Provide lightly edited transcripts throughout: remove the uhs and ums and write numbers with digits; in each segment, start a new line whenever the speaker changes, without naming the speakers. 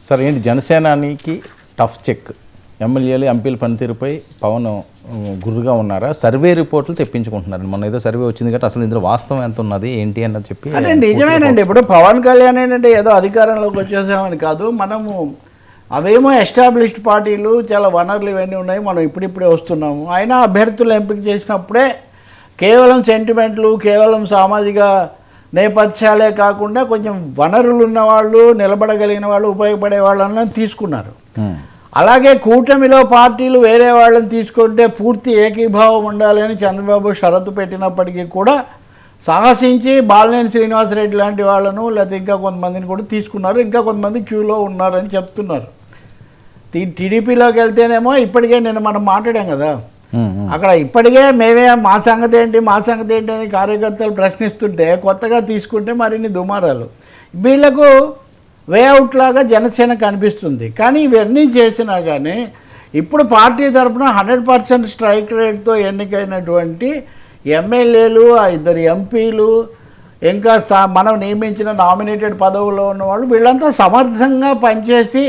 Sir ఏంటి జనసేనానికి tough check, ఎమ్మెల్యేలు ఎంపీల పనితీరుపై పవన్ గుర్రుగా ఉన్నారా? సర్వే రిపోర్ట్లు తెప్పించుకుంటున్నారు. మొన్న ఏదో సర్వే వచ్చింది కాబట్టి అసలు ఇందులో వాస్తవం ఎంత ఉన్నది ఏంటి అన్నది చెప్పి.
అంటే నిజమేనండి, ఇప్పుడు పవన్ కళ్యాణ్ ఏంటంటే ఏదో అధికారంలోకి వచ్చేసామని కాదు, మనము అవేమో ఎస్టాబ్లిష్డ్ పార్టీలు, చాలా వనరులు ఇవన్నీ ఉన్నాయి, మనం ఇప్పుడిప్పుడే వస్తున్నాము. అయినా అభ్యర్థులు ఎంపిక చేసినప్పుడే కేవలం సెంటిమెంట్లు, కేవలం సామాజిక నేపథ్యాలే కాకుండా కొంచెం వనరులు ఉన్నవాళ్ళు, నిలబడగలిగిన వాళ్ళు, ఉపయోగపడే వాళ్ళని తీసుకున్నారు. అలాగే కూటమిలో పార్టీలు వేరే వాళ్ళని తీసుకుంటే పూర్తి ఏకీభావం ఉండాలని చంద్రబాబు షరతు పెట్టినప్పటికీ కూడా సాహసించి బాలినేని శ్రీనివాసరెడ్డి లాంటి వాళ్ళను, లేకపోతే ఇంకా కొంతమందిని కూడా తీసుకున్నారు. ఇంకా కొంతమంది క్యూలో ఉన్నారని చెప్తున్నారు. టీడీపీలోకి వెళ్తేనేమో ఇప్పటికే నిన్న మనం మాట్లాడాం కదా, అక్కడ ఇప్పటికే మేమే మా సంగతి ఏంటి అని కార్యకర్తలు ప్రశ్నిస్తుంటే కొత్తగా తీసుకుంటే మరిన్ని దుమారాలు. వీళ్లకు వేఅవుట్ లాగా జనసేన కనిపిస్తుంది. కానీ ఇవన్నీ చేసినా కానీ ఇప్పుడు పార్టీ తరఫున 100% స్ట్రైక్ రేట్తో ఎన్నికైనటువంటి ఎమ్మెల్యేలు, 2 ఎంపీలు, ఇంకా మనం నియమించిన నామినేటెడ్ పదవుల్లో ఉన్నవాళ్ళు వీళ్ళంతా సమర్థంగా పనిచేసి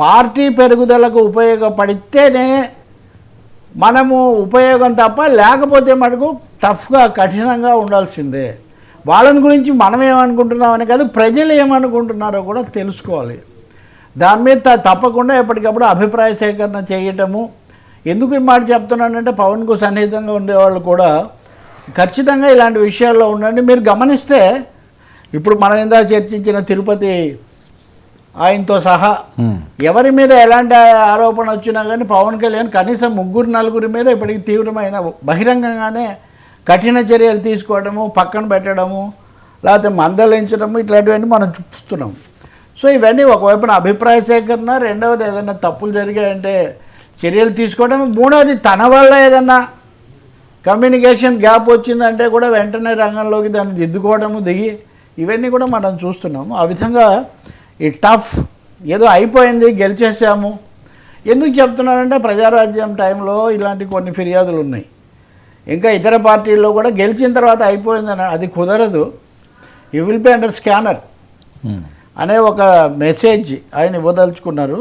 పార్టీ పెరుగుదలకు ఉపయోగపడితేనే మనము ఉపయోగం తప్ప, లేకపోతే మటుకు టఫ్గా కఠినంగా ఉండాల్సిందే. వాళ్ళని గురించి మనం ఏమనుకుంటున్నామని కాదు, ప్రజలు ఏమనుకుంటున్నారో కూడా తెలుసుకోవాలి. దాని మీద తప్పకుండా ఎప్పటికప్పుడు అభిప్రాయ సేకరణ చేయటము. ఎందుకు ఈ మాట చెప్తున్నానంటే పవన్కు సన్నిహితంగా ఉండేవాళ్ళు కూడా ఖచ్చితంగా ఇలాంటి విషయాల్లో ఉండండి. మీరు గమనిస్తే ఇప్పుడు మనం ఇందా చర్చించిన తిరుపతి ఆయనతో సహా ఎవరి మీద ఎలాంటి ఆరోపణ వచ్చినా కానీ పవన్ కళ్యాణ్ కనీసం 3-4 మీద ఇప్పటికి తీవ్రమైన బహిరంగంగానే కఠిన చర్యలు తీసుకోవడము, పక్కన పెట్టడము, లేకపోతే మందలించడము, ఇట్లాంటివన్నీ మనం చూస్తున్నాం. సో ఇవన్నీ ఒకవైపున అభిప్రాయ సేకరణ, రెండవది ఏదైనా తప్పులు జరిగాయంటే చర్యలు తీసుకోవడం, మూడవది తన వల్ల ఏదన్నా కమ్యూనికేషన్ గ్యాప్ వచ్చిందంటే కూడా వెంటనే రంగంలోకి దాన్ని దిద్దుకోవడము, దిగి ఇవన్నీ కూడా మనం చూస్తున్నాము. ఆ విధంగా ఈ టఫ్ ఏదో అయిపోయింది, గెలిచేసాము. ఎందుకు చెప్తున్నారంటే ప్రజారాజ్యం టైంలో ఇలాంటి కొన్ని ఫిర్యాదులు ఉన్నాయి. ఇంకా ఇతర పార్టీల్లో కూడా గెలిచిన తర్వాత అయిపోయిందని, అది కుదరదు. You will be under scanner అనే ఒక మెసేజ్ ఆయన ఇవ్వదలుచుకున్నారు.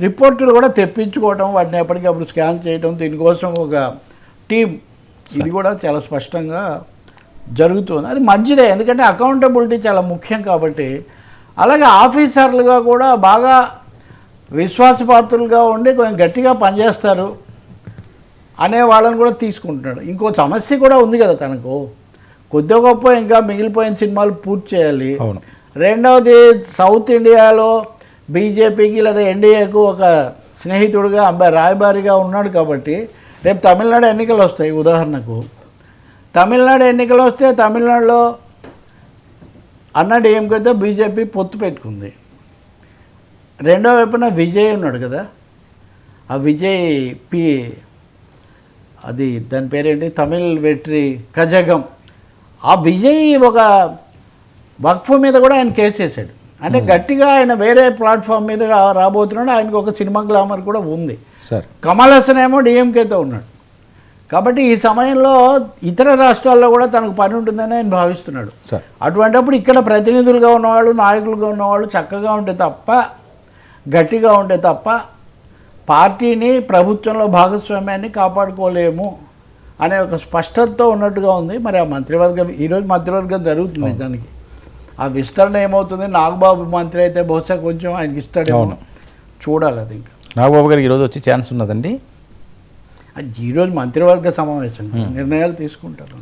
రిపోర్టులు కూడా తెప్పించుకోవడం, వాటిని ఎప్పటికప్పుడు స్కాన్ చేయడం, దీనికోసం ఒక టీం, ఇది కూడా చాలా స్పష్టంగా జరుగుతుంది. అది మంచిదే, ఎందుకంటే అకౌంటబిలిటీ చాలా ముఖ్యం కాబట్టి. అలాగే ఆఫీసర్లుగా కూడా బాగా విశ్వాసపాత్రులుగా ఉండి కొంచెం గట్టిగా పనిచేస్తారు అనే వాళ్ళని కూడా తీసుకుంటున్నాడు. ఇంకో సమస్య కూడా ఉంది కదా తనకు, కొద్దిగా గొప్ప ఇంకా మిగిలిపోయిన సినిమాలు పూర్తి చేయాలి. రెండవది సౌత్ ఇండియాలో బీజేపీకి లేదా ఎన్డీఏకు ఒక స్నేహితుడిగా రాయబారిగా ఉన్నాడు కాబట్టి రేపు తమిళనాడు ఎన్నికలు వస్తాయి. ఉదాహరణకు తమిళనాడు ఎన్నికలు వస్తే తమిళనాడులో అన్నాడీఎంకేతో బీజేపీ పొత్తు పెట్టుకుంది. రెండో వైపున విజయ్ ఉన్నాడు కదా, ఆ విజయ్ అది దాని పేరేంటి, తమిళ్ వెట్రి కజగం. ఆ విజయ్ ఒక వక్ఫ్ మీద కూడా ఆయన కేసు వేసాడు. అంటే గట్టిగా ఆయన వేరే ప్లాట్ఫామ్ మీద రాబోతున్నాడు. ఆయనకు ఒక సినిమా గ్లామర్ కూడా ఉంది. కమల్ హాసన్ ఏమో డిఎంకేతో ఉన్నాడు. కాబట్టి ఈ సమయంలో ఇతర రాష్ట్రాల్లో కూడా తనకు పని ఉంటుందని ఆయన భావిస్తున్నాడు. అటువంటిప్పుడు ఇక్కడ ప్రతినిధులుగా ఉన్నవాళ్ళు, నాయకులుగా ఉన్నవాళ్ళు చక్కగా ఉంటే తప్ప, గట్టిగా ఉంటే తప్ప పార్టీని, ప్రభుత్వంలో భాగస్వామ్యాన్ని కాపాడుకోలేము అనే ఒక స్పష్టతతో ఉన్నట్టుగా ఉంది. మరి ఆ మంత్రివర్గం, ఈరోజు మంత్రివర్గం జరుగుతుంది. దానికి ఆ విస్తరణ ఏమవుతుంది, నాగబాబు మంత్రి అయితే బహుశా కొంచెం ఆయనకి ఇస్తాడేమో, చూడాలి. అది ఇంకా
నాగబాబు గారికి ఈరోజు వచ్చే ఛాన్స్ ఉన్నదండి.
ఈరోజు మంత్రివర్గ సమావేశం నిర్ణయాలు తీసుకుంటారు.